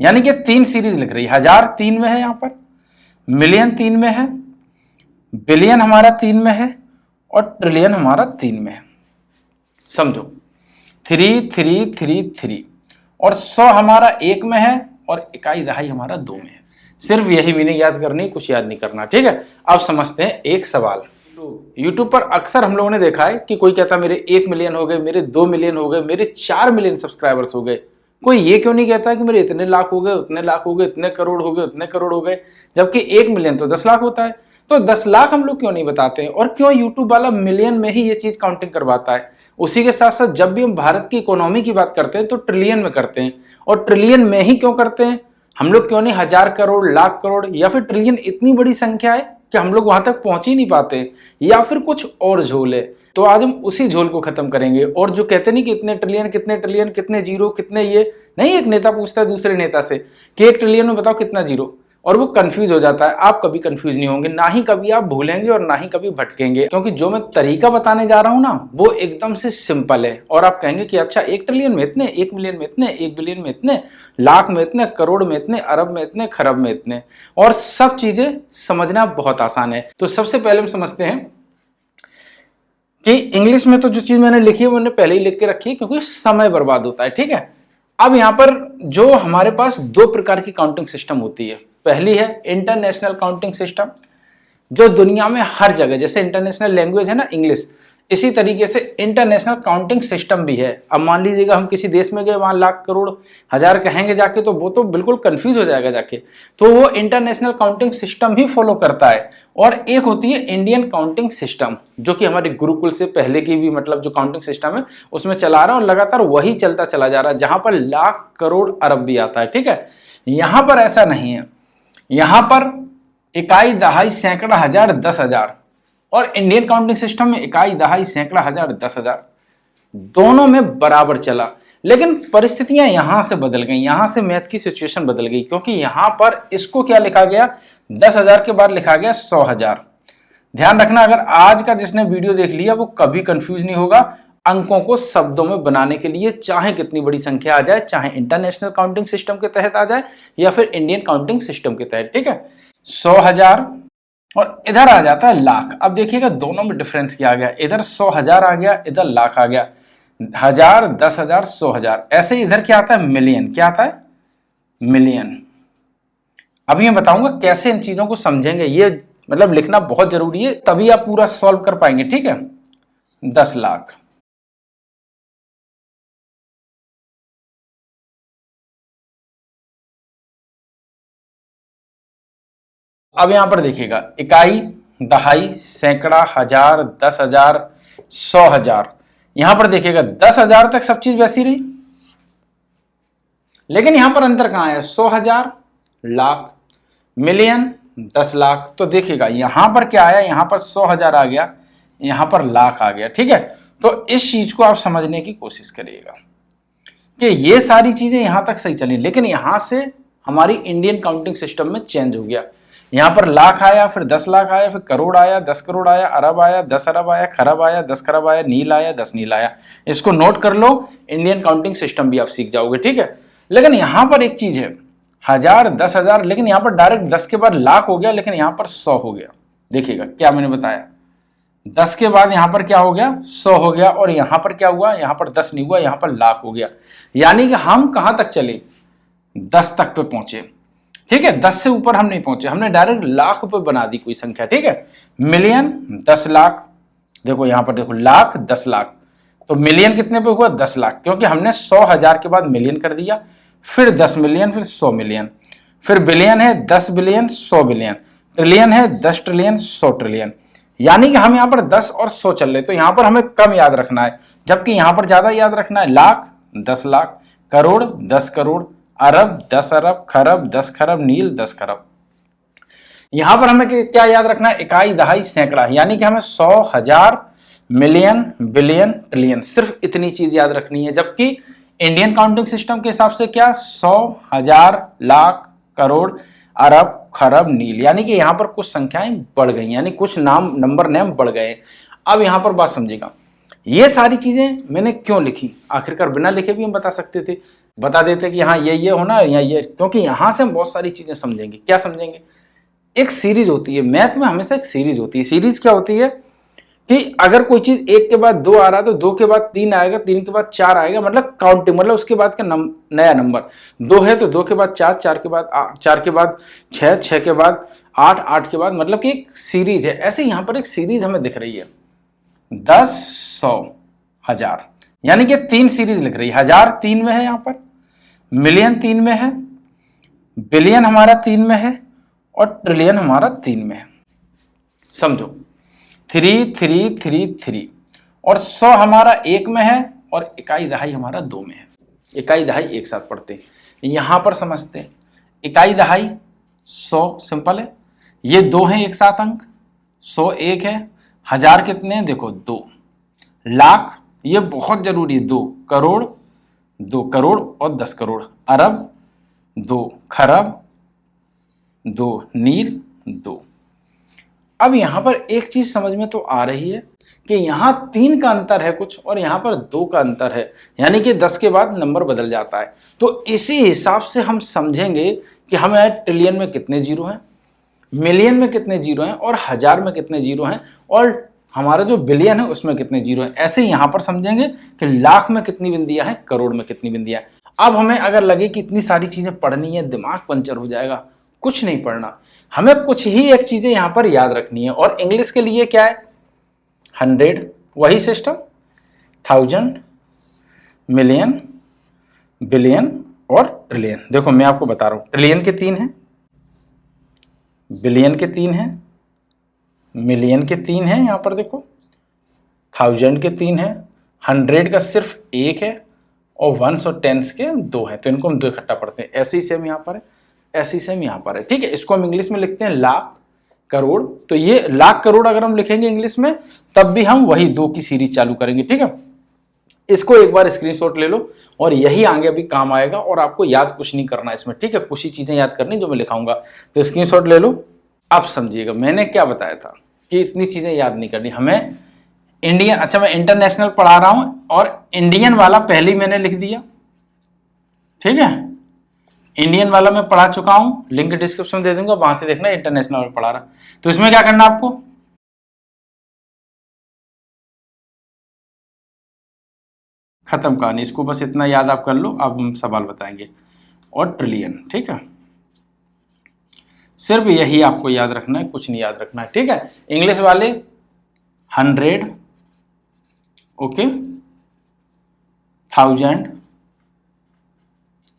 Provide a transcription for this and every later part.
यानी कि 3 सीरीज लिख रही है। 1000 3 में है, यहां पर मिलियन 3 में है, बिलियन हमारा 3 में है और ट्रिलियन हमारा 3 में है। समझो 3 3 3 3 और 100 हमारा 1 में है और इकाई दहाई हमारा 2 में है। सिर्फ यही मीनिंग याद करनी, कुछ याद नहीं करना, ठीक है। अब समझते हैं एक सवाल। YouTube पर अक्सर हम लोगों ने देखा है कि कोई कहता मेरे 1 मिलियन हो गए, मेरे 2 मिलियन हो गए, मेरे 4 मिलियन सब्सक्राइबर्स हो गए। कोई ये क्यों नहीं कहता कि मेरे इतने लाख हो गए, उतने लाख हो गए, इतने करोड़ हो गए, उतने करोड़ हो गए, जबकि 1 मिलियन तो 10 लाख होता है। तो 10 लाख हम लोग क्यों नहीं बताते हैं, और क्यों YouTube वाला मिलियन में ही ये चीज काउंटिंग करवाता है। उसी के साथ साथ जब भी हम भारत की इकोनॉमी की बात करते हैं तो ट्रिलियन में करते हैं, और ट्रिलियन में ही क्यों करते हैं। हम लोग क्यों नहीं 1000 करोड़, लाख करोड़, या फिर ट्रिलियन इतनी बड़ी संख्या है कि हम लोग वहां तक पहुंच ही नहीं पाते, या फिर कुछ और झोल है। तो आज हम उसी झोल को खत्म करेंगे। और जो कहते नहीं कि इतने ट्रिलियन, कितने जीरो, कितने ये नहीं, एक नेता पूछता है दूसरे नेता से कि 1 ट्रिलियन में बताओ कितना जीरो, और वो कंफ्यूज हो जाता है। आप कभी कंफ्यूज नहीं होंगे, ना ही कभी आप भूलेंगे और ना ही कभी भटकेंगे, क्योंकि जो मैं तरीका बताने जा रहा हूं ना वो एकदम से सिंपल है। और आप कहेंगे कि अच्छा 1 ट्रिलियन में इतने, 1 मिलियन में इतने, 1 बिलियन में इतने, लाख में इतने, करोड़ में इतने, अरब में इतने, खरब में इतने, और सब चीजें समझना बहुत आसान है। तो सबसे पहले हम समझते हैं कि इंग्लिश में तो जो चीज मैंने लिखी है वो मैंने पहले ही लिख के रखी है, क्योंकि समय बर्बाद होता है, ठीक है। अब यहां पर जो हमारे पास 2 प्रकार की काउंटिंग सिस्टम होती है। पहली है इंटरनेशनल काउंटिंग सिस्टम, जो दुनिया में हर जगह, जैसे इंटरनेशनल लैंग्वेज है ना इंग्लिश, इसी तरीके से इंटरनेशनल काउंटिंग सिस्टम भी है। अब मान लीजिएगा हम किसी देश में गए, वहां लाख करोड़ हजार कहेंगे जाके तो वो तो बिल्कुल कंफ्यूज हो जाएगा जाके। तो वो इंटरनेशनल काउंटिंग सिस्टम ही फॉलो करता है। और एक होती है इंडियन काउंटिंग सिस्टम, जो कि हमारे गुरुकुल से पहले की भी मतलब जो काउंटिंग सिस्टम है उसमें चला रहा है, और लगातार वही चलता चला जा रहा है, जहां पर लाख करोड़ अरब भी आता है, ठीक है। यहां पर ऐसा नहीं है। यहां पर इकाई दहाई सैकड़ा हजार 10,000, और इंडियन काउंटिंग सिस्टम में इकाई दहाई सैकड़ा हजार 10,000, दोनों में बराबर चला। लेकिन परिस्थितियां यहां से बदल गई, यहां से मैथ की सिचुएशन बदल गई, क्योंकि यहां पर इसको क्या लिखा गया, 10,000 के बाद लिखा गया 100,000। ध्यान रखना, अगर आज का जिसने वीडियो देख लिया वो कभी कंफ्यूज नहीं होगा अंकों को शब्दों में बनाने के लिए, चाहे कितनी बड़ी संख्या आ जाए, चाहे इंटरनेशनल काउंटिंग सिस्टम के तहत आ जाए या फिर इंडियन काउंटिंग सिस्टम के तहत, ठीक है। 100,000 और इधर आ जाता है लाख। अब देखिएगा दोनों में डिफरेंस क्या आ गया, इधर 100,000 आ गया, इधर लाख आ गया। 1000, 10,000, 100,000, ऐसे ही इधर क्या आता है, मिलियन। क्या आता है, मिलियन। अभी मैं बताऊंगा कैसे इन चीजों को समझेंगे, ये मतलब लिखना बहुत जरूरी है, तभी आप पूरा सॉल्व कर पाएंगे, ठीक है। 10 लाख, अब यहां पर देखिएगा इकाई दहाई सैकड़ा हजार 10,000 100,000, यहां पर देखिएगा 10,000 तक सब चीज वैसी रही, लेकिन यहां पर अंतर कहां है, 100,000 लाख, मिलियन 10 लाख। तो देखिएगा यहां पर क्या आया, यहां पर 100,000 आ गया, यहां पर लाख आ गया, ठीक है। तो इस चीज को आप समझने की कोशिश करिएगा कि ये सारी चीजें यहां तक सही चली, लेकिन यहां से हमारी इंडियन काउंटिंग सिस्टम में चेंज हो गया। यहां पर लाख आया, फिर 10 लाख आया, फिर करोड़ आया, 10 करोड़ आया, अरब आया, 10 अरब आया, खरब आया, 10 खरब आया, नील आया, 10 नील आया। इसको नोट कर लो, इंडियन काउंटिंग सिस्टम भी आप सीख जाओगे, ठीक है। लेकिन यहां पर एक चीज है, 1000 10,000, लेकिन यहां पर डायरेक्ट 10 के बाद लाख हो गया, लेकिन यहां पर 100 हो गया। देखिएगा क्या मैंने बताया, 10 के बाद यहां पर क्या हो गया, 100 हो गया, और यहां पर क्या हुआ, यहां पर 10 नहीं हुआ, यहां पर लाख हो गया। यानी कि हम कहां तक चले, 10 तक पे पहुंचे, ठीक है। 10 से ऊपर हम नहीं पहुंचे, हमने डायरेक्ट लाख पे बना दी कोई संख्या, ठीक है। मिलियन 10 लाख, देखो यहां पर देखो लाख 10 लाख, तो मिलियन कितने पे हुआ, 10 लाख, क्योंकि हमने 100,000 के बाद मिलियन कर दिया, फिर 10 मिलियन, फिर 100 मिलियन, फिर बिलियन है 10 बिलियन 100 बिलियन, ट्रिलियन है 10 ट्रिलियन 100 ट्रिलियन। यानी कि हम यहां पर 10 और 100 चल रहे, तो यहां पर हमें कम याद रखना है, जबकि यहां पर ज्यादा याद रखना है। लाख 10 लाख, करोड़ 10 करोड़, अरब 10 अरब, खरब 10 खरब, नील 10 खरब। यहां पर हमें क्या याद रखना है, इकाई दहाई सैकड़ा, यानी कि हमें 100 हजार मिलियन बिलियन ट्रिलियन, सिर्फ इतनी चीज याद रखनी है। जबकि इंडियन काउंटिंग सिस्टम के हिसाब से क्या, 100 हजार लाख करोड़ अरब खरब नील, यानी कि यहां पर कुछ संख्याएं बढ़ गई, यानी कुछ नाम नंबर नेम बढ़ गए। अब यहां पर बात समझिएगा, ये सारी चीजें मैंने क्यों लिखी, आखिरकार बिना लिखे भी हम बता सकते थे, बता देते कि हाँ ये होना है या ये, क्योंकि यहां से हम बहुत सारी चीजें समझेंगे। क्या समझेंगे? एक सीरीज होती है मैथ में, हमेशा एक सीरीज होती है। सीरीज क्या होती है कि अगर कोई चीज एक के बाद दो आ रहा है तो दो के बाद तीन आएगा, तीन के बाद चार आएगा, मतलब काउंटिंग, मतलब उसके बाद का नया नंबर। दो है तो दो के बाद चार, चार के बाद चार के बाद छह, छह के बाद आठ, आठ के बाद, मतलब कि एक सीरीज है। ऐसे यहां पर एक सीरीज हमें दिख रही है 10, 100, 1000, यानी कि तीन सीरीज लिख रही है। 1000 तीन में है, यहां पर मिलियन तीन में है, बिलियन हमारा तीन में है, और ट्रिलियन हमारा तीन में है। समझो, 3 3 3 3, और 100 हमारा एक में है, और इकाई दहाई हमारा दो में है। इकाई दहाई एक साथ पढ़ते हैं, यहां पर समझते हैं। इकाई दहाई 100 सिंपल है, ये दो हैं एक साथ अंक, 100 एक है, 1000 कितने हैं देखो 2, लाख ये बहुत जरूरी है 2, करोड़ 2 करोड़ और 10 करोड़, अरब 2, खरब 2, नील 2। अब यहां पर एक चीज समझ में तो आ रही है कि यहां 3 का अंतर है कुछ, और यहां पर 2 का अंतर है, यानी कि 10 के बाद नंबर बदल जाता है। तो इसी हिसाब से हम समझेंगे कि हमें ट्रिलियन में कितने जीरो हैं, मिलियन में कितने जीरो हैं, और 1000 में कितने जीरो हैं, और हमारा जो बिलियन है उसमें कितने जीरो हैं। ऐसे यहां पर समझेंगे कि लाख में कितनी बिंदियां हैं, करोड़ में कितनी बिंदियां हैं। अब हमें अगर लगे कि इतनी सारी चीजें पढ़नी है, दिमाग पंचर हो जाएगा, कुछ नहीं पढ़ना, हमें कुछ ही एक चीजें यहां पर याद रखनी है। और इंग्लिश के लिए क्या है? 100 वही सिस्टम, 1000, मिलियन, बिलियन और ट्रिलियन। देखो मैं आपको बता रहा हूं, ट्रिलियन के 3 हैं, बिलियन के 3 हैं, मिलियन के 3 हैं, यहां पर देखो 1000 के 3 हैं, 100 का सिर्फ एक है, और 1s और 10s के 2 हैं। तो इनको हम 2 इकट्ठा पढ़ते हैं। ऐसे ही सेम यहां पर है, ऐसी सेम यहां पर है। ठीक है, इसको हम इंग्लिश में लिखते हैं लाख करोड़। तो ये लाख करोड़ अगर हम लिखेंगे इंग्लिश में, तब भी हम वही 2 की सीरीज चालू करेंगे। ठीक है, इसको एक बार स्क्रीनशॉट ले लो, और यही आगे अभी काम आएगा, और आपको याद कुछ नहीं करना इसमें। ठीक है, कुछ ही चीजें याद करनी जो मैं लिखाऊंगा, तो स्क्रीनशॉट ले लो। अब समझिएगा मैंने क्या बताया था कि इतनी चीजें याद नहीं करनी हमें। इंडियन, अच्छा मैं इंटरनेशनल पढ़ा रहा हूं, और इंडियन वाला पहले ही मैंने लिख दिया। ठीक है, इंडियन वाला मैं पढ़ा चुका हूं, लिंक डिस्क्रिप्शन में दे दूंगा, वहां से देखना इंटरनेशनल वाला पढ़ा रहा। तो इसमें क्या करना आपको, खत्म कहानी। इसको बस इतना याद आप कर लो, अब हम सवाल बताएंगे। और ट्रिलियन, ठीक है, सिर्फ यही आपको याद रखना है, कुछ नहीं याद रखना है। ठीक है, इंग्लिश वाले 100, ओके, 1000,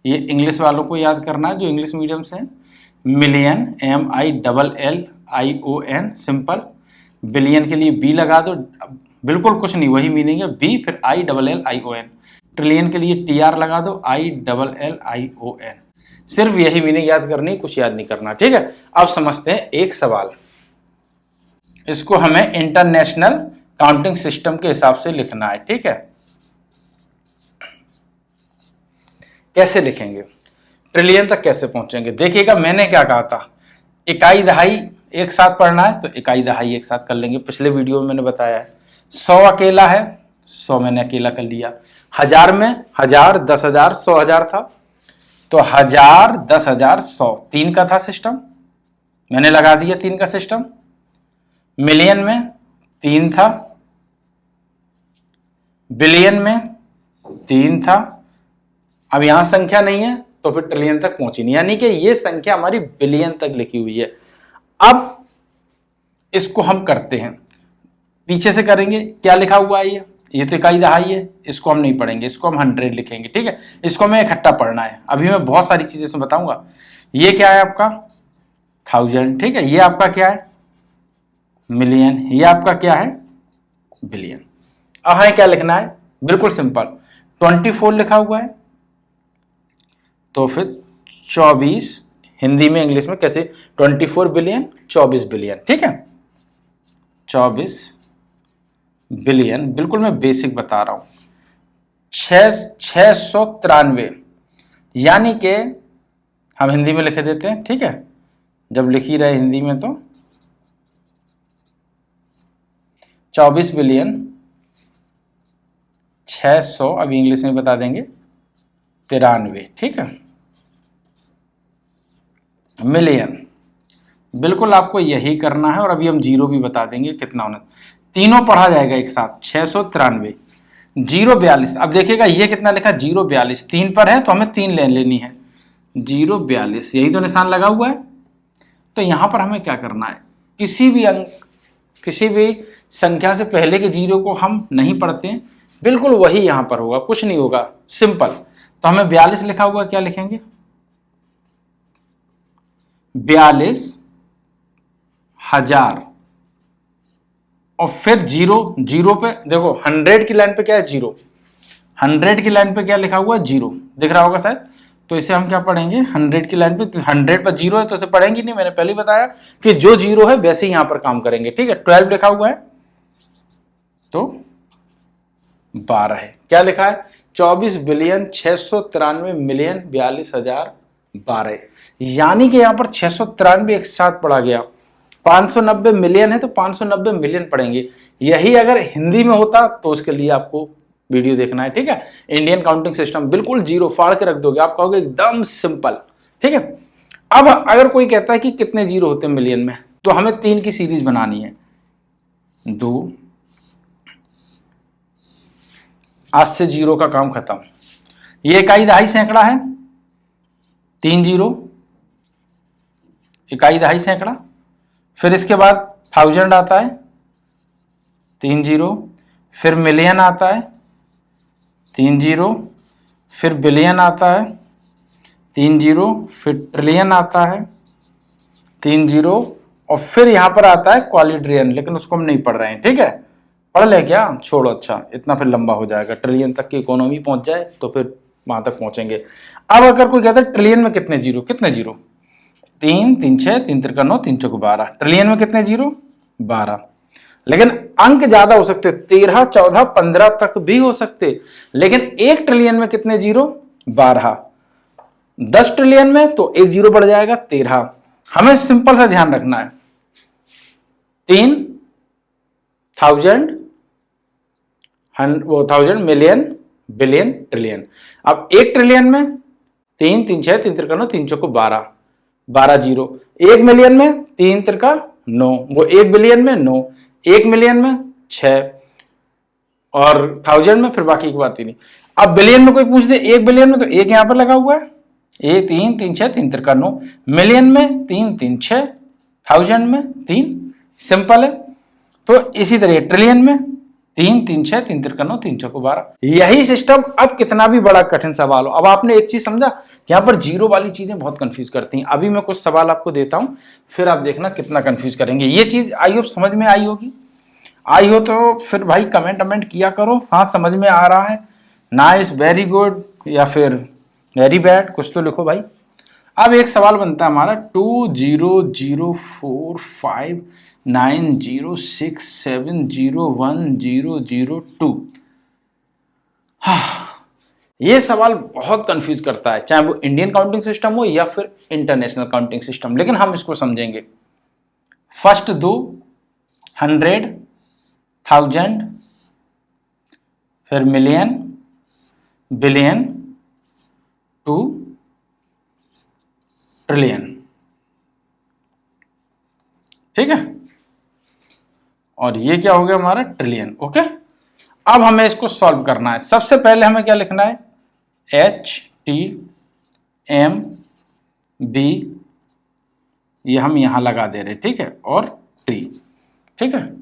ये इंग्लिश वालों को याद करना है जो इंग्लिश मीडियम से हैं। Million, MILLION simple. बिलियन के लिए बी लगा दो, बिल्कुल कुछ नहीं, वही मीनिंग है, बी फिर ILLION। ट्रिलियन के लिए TR लगा दो, ILLION। सिर्फ यही मीनिंग याद करनी, कुछ याद नहीं करना। ठीक है, अब समझते हैं एक सवाल। इसको हमें इंटरनेशनल काउंटिंग सिस्टम के हिसाब से लिखना है। ठीक है, कैसे लिखेंगे, ट्रिलियन तक कैसे पहुंचेंगे? देखिएगा मैंने क्या कहा था, इकाई दहाई एक साथ पढ़ना है, तो इकाई दहाई एक साथ कर लेंगे। पिछले वीडियो में मैंने बताया है। 100 अकेला है, 100 मैंने अकेला कर लिया। 1000 में 1000, 10,000, 100,000 था, तो 1000, 10,000, 100, 3 का था सिस्टम, मैंने लगा दिया 3 का सिस्टम। मिलियन में 3 था, बिलियन में 3 था, अब यहां संख्या नहीं है तो फिर ट्रिलियन तक पहुंची नहीं, यानी कि ये संख्या हमारी बिलियन तक लिखी हुई है। अब इसको हम करते हैं, पीछे से करेंगे। क्या लिखा हुआ है ये तो इकाई दहाई है, इसको हम नहीं पढ़ेंगे, इसको हम 100 लिखेंगे। ठीक है, इसको हमें इकट्ठा पढ़ना है। अभी मैं बहुत सारी चीजें इसमें बताऊंगा। ये क्या है आपका 1000, ठीक है, ये आपका क्या है मिलियन, ये आपका क्या है बिलियन। अब हमें क्या लिखना है, बिल्कुल सिंपल, 24 लिखा हुआ है, तो फिर 24, हिंदी में इंग्लिश में कैसे, 24 बिलियन, 24 बिलियन। ठीक है, 24 बिलियन, बिल्कुल मैं बेसिक बता रहा हूं। 693, यानी कि हम हिंदी में लिख देते हैं। ठीक है, जब लिख ही रहे हिंदी में तो 24 बिलियन 600, अभी इंग्लिश में बता देंगे, 93, ठीक है, मिलियन। बिल्कुल आपको यही करना है और अभी हम जीरो भी बता देंगे कितना होना, तीनों पढ़ा जाएगा एक साथ। 693, 042। अब देखिएगा ये कितना लिखा, 042, 3 पर है तो हमें 3 लेन लेनी है, 042 यही तो निशान लगा हुआ है। तो यहां पर हमें क्या करना है, किसी भी अंक, किसी भी संख्या से पहले के जीरो को हम नहीं पढ़ते हैं, बिल्कुल वही यहां पर होगा, कुछ नहीं होगा, सिंपल। तो हमें 42 लिखा हुआ, क्या लिखेंगे, 42,000 और फिर जीरो, जीरो पे देखो 100 की लाइन पे क्या है, जीरो, 100 की लाइन पे क्या लिखा हुआ है, जीरो, दिख रहा होगा शायद। तो इसे हम क्या पढ़ेंगे, 100 की लाइन पे, 100 पर जीरो है तो इसे पढ़ेंगे नहीं, मैंने पहले ही बताया कि जो जीरो है वैसे ही यहां पर काम करेंगे, ठीक है। 12 लिखा हुआ है तो 12 है, क्या लिखा है, 24,693,042,012, यानी कि यहां पर 693 एक साथ पढ़ा गया। 590 मिलियन है तो 590 मिलियन पढ़ेंगे। यही अगर हिंदी में होता तो उसके लिए आपको वीडियो देखना है, ठीक है। इंडियन काउंटिंग सिस्टम बिल्कुल जीरो फाड़ के रख दोगे, आप कहोगे एकदम सिंपल, ठीक है। अब अगर कोई कहता है कि कितने जीरो होते हैं मिलियन में, तो हमें 3 की सीरीज बनानी है, 2, आज से जीरो का काम खत्म। ये इकाई दहाई सैकड़ा है, 3 जीरो, इकाई दहाई सैकड़ा। फिर इसके बाद 1000 आता है, 3 जीरो, फिर मिलियन आता है, 3 जीरो, फिर बिलियन आता है, 3 जीरो, फिर ट्रिलियन आता है, 3 जीरो, और फिर यहां पर आता है क्वालिट्रियन, लेकिन उसको हम नहीं पढ़ रहे हैं, ठीक है। पढ़ ले क्या, छोड़ो, अच्छा इतना फिर लंबा हो जाएगा, ट्रिलियन तक की इकोनॉमी पहुंच जाए तो फिर वहां तक पहुंचेंगे। अब अगर कोई कहता है ट्रिलियन में कितने जीरो, कितने जीरो, 3, 3, 6, 3, 3, 9, 3, 4, 12, ट्रिलियन में कितने जीरो, 12। लेकिन अंक ज्यादा हो सकते, 13, 14, 15 तक भी हो सकते, लेकिन 1 ट्रिलियन में कितने जीरो, 12। 10 ट्रिलियन में तो 1 जीरो बढ़ जाएगा, 13। हमें सिंपल सा ध्यान रखना है, 3,000, 1000, मिलियन, बिलियन, ट्रिलियन। अब 1 ट्रिलियन में 3, 3, 6, 3, 3, 9, 3, 4, 12, 12 जीरो। 1 मिलियन में 3, 3, 9, वो 1 बिलियन में 9, 1 मिलियन में 6, और 1000 में फिर बाकी की बात ही नहीं। अब बिलियन में कोई पूछ दे 1 बिलियन में, तो 1 यहां पर लगा हुआ है, 1, 3, 3, 6, 3, 3, 9, मिलियन में 3, 3, 6, 1000 में 3, सिंपल है। तो इसी तरह ट्रिलियन में 3, 3, 6, 3, 3, 9, 3, 4, 12, यही सिस्टम। अब कितना भी बड़ा कठिन सवाल हो, अब आपने एक चीज समझा, यहां पर जीरो वाली चीजें बहुत कंफ्यूज करती हैं। अभी मैं कुछ सवाल आपको देता हूं, फिर आप देखना कितना कंफ्यूज करेंगे। ये चीज आई होप समझ में आई होगी, आई हो तो फिर भाई कमेंट किया करो, हाँ समझ में आ रहा है, नाइस, वेरी गुड, या फिर वेरी बैड, कुछ तो लिखो भाई। अब एक सवाल बनता है हमारा, 20045906701002। हाँ, ये सवाल बहुत कंफ्यूज करता है, चाहे वो इंडियन काउंटिंग सिस्टम हो या फिर इंटरनेशनल काउंटिंग सिस्टम, लेकिन हम इसको समझेंगे। फर्स्ट दो 100, 1000, फिर मिलियन, बिलियन, 2 ट्रिलियन, ठीक है। और ये क्या हो गया हमारा, ट्रिलियन, ओके। अब हमें इसको सॉल्व करना है। सबसे पहले हमें क्या लिखना है, HTMB, ये हम यहां लगा दे रहे, ठीक है, और T, ठीक है,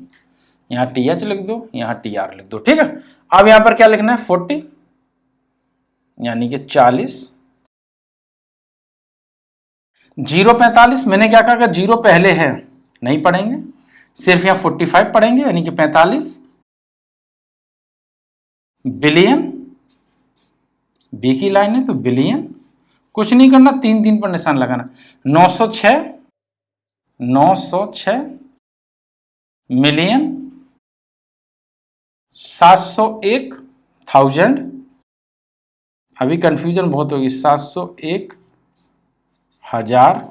यहां TH लिख दो, यहां TR लिख दो, ठीक है। अब यहां पर क्या लिखना है, 40, यानी कि 40, 0, 45, मैंने क्या कहा, जीरो पहले है नहीं पढ़ेंगे, सिर्फ यहां 45 पढ़ेंगे, यानी कि 45, बिलियन, बी की लाइन है तो बिलियन, कुछ नहीं करना, 3, 3 पर निशान लगाना, 906, 906, मिलियन, 701, 1000, अभी कंफ्यूजन बहुत होगी, 701, 1000,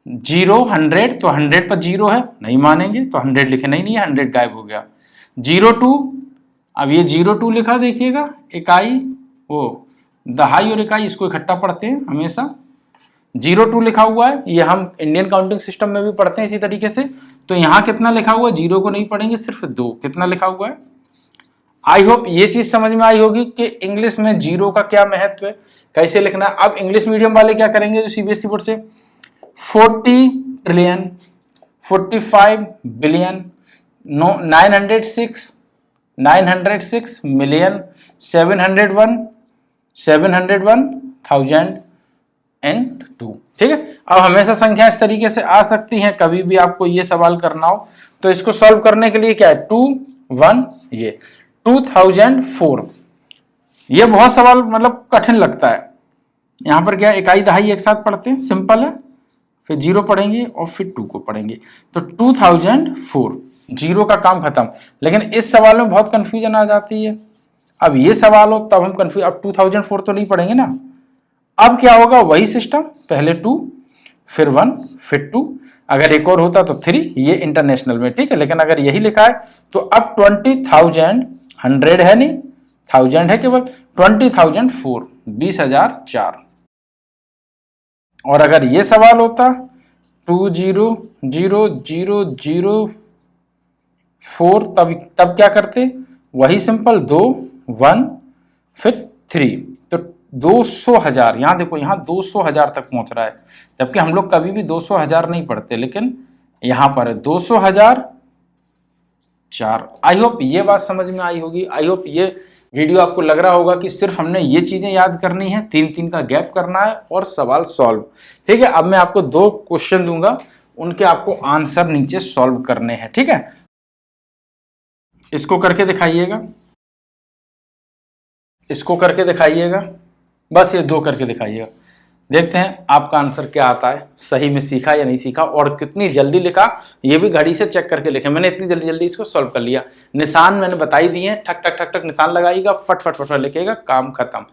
0, 100, तो 100 पर जीरो है, नहीं मानेंगे तो 100 लिखे, नहीं है, 100 गायब हो गया। 02, अब ये 02 लिखा, देखिएगा, इकाई वो दहाई और इकाई, इसको इकट्ठा पढ़ते हैं हमेशा। 02 लिखा हुआ है, ये हम इंडियन काउंटिंग सिस्टम में भी पढ़ते हैं इसी तरीके से। तो यहाँ कितना लिखा हुआ है, 0 को नहीं पढ़ेंगे, सिर्फ 2 कितना लिखा हुआ है। आई होप ये चीज समझ में आई होगी कि इंग्लिश में 0 का क्या महत्व है, कैसे लिखना है। अब इंग्लिश मीडियम वाले क्या करेंगे, जो सीबीएसई बोर्ड से 40 ट्रिलियन, 45 बिलियन, 906 मिलियन, 701,002। ठीक है। अब हमेशा संख्या इस तरीके से आ सकती हैं, कभी भी आपको ये सवाल करना हो तो इसको सॉल्व करने के लिए क्या है, 2 1 ये 2004। ये बहुत सवाल मतलब कठिन लगता है। यहां पर क्या इकाई दहाई एक साथ पढ़ते हैं, सिंपल है, फिर 0 पढ़ेंगे और फिर 2 को पढ़ेंगे। तो 2004, 0 का काम खत्म। लेकिन इस सवाल में बहुत कंफ्यूजन आ जाती है। अब ये सवाल हो तब हम कंफ्यूज, अब 2004 तो नहीं पढ़ेंगे ना। अब क्या होगा, वही सिस्टम, पहले 2 फिर 1 फिर 2, अगर एक और होता तो 3, ये इंटरनेशनल में। ठीक है। लेकिन अगर यही लिखा है तो अब 20,000, 100 है नहीं, 1000 है केवल, 20,004, 20,004। और अगर ये सवाल होता 20,000,004, तब क्या करते, वही सिंपल, 2 1 फिर 3, तो 200,000। यहां देखो, यहां 200,000 तक पहुंच रहा है, जबकि हम लोग कभी भी 200,000 नहीं पढ़ते, लेकिन यहां पर है 200,004। आई होप ये बात समझ में आई होगी। आई होप ये वीडियो आपको लग रहा होगा कि सिर्फ हमने ये चीजें याद करनी है, 3-3 का गैप करना है और सवाल सॉल्व। ठीक है। अब मैं आपको 2 क्वेश्चन दूंगा, उनके आपको आंसर नीचे सॉल्व करने हैं। ठीक है। इसको करके दिखाइएगा, इसको करके दिखाइएगा, बस ये 2 करके दिखाइएगा। देखते हैं आपका आंसर क्या आता है, सही में सीखा या नहीं सीखा, और कितनी जल्दी लिखा, ये भी घड़ी से चेक करके लिखे। मैंने इतनी जल्दी जल्दी इसको सॉल्व कर लिया। निशान मैंने बताई दिए हैं, ठक ठक ठक ठक निशान लगाइएगा, फट फट फट फट लिखिएगा, काम खत्म।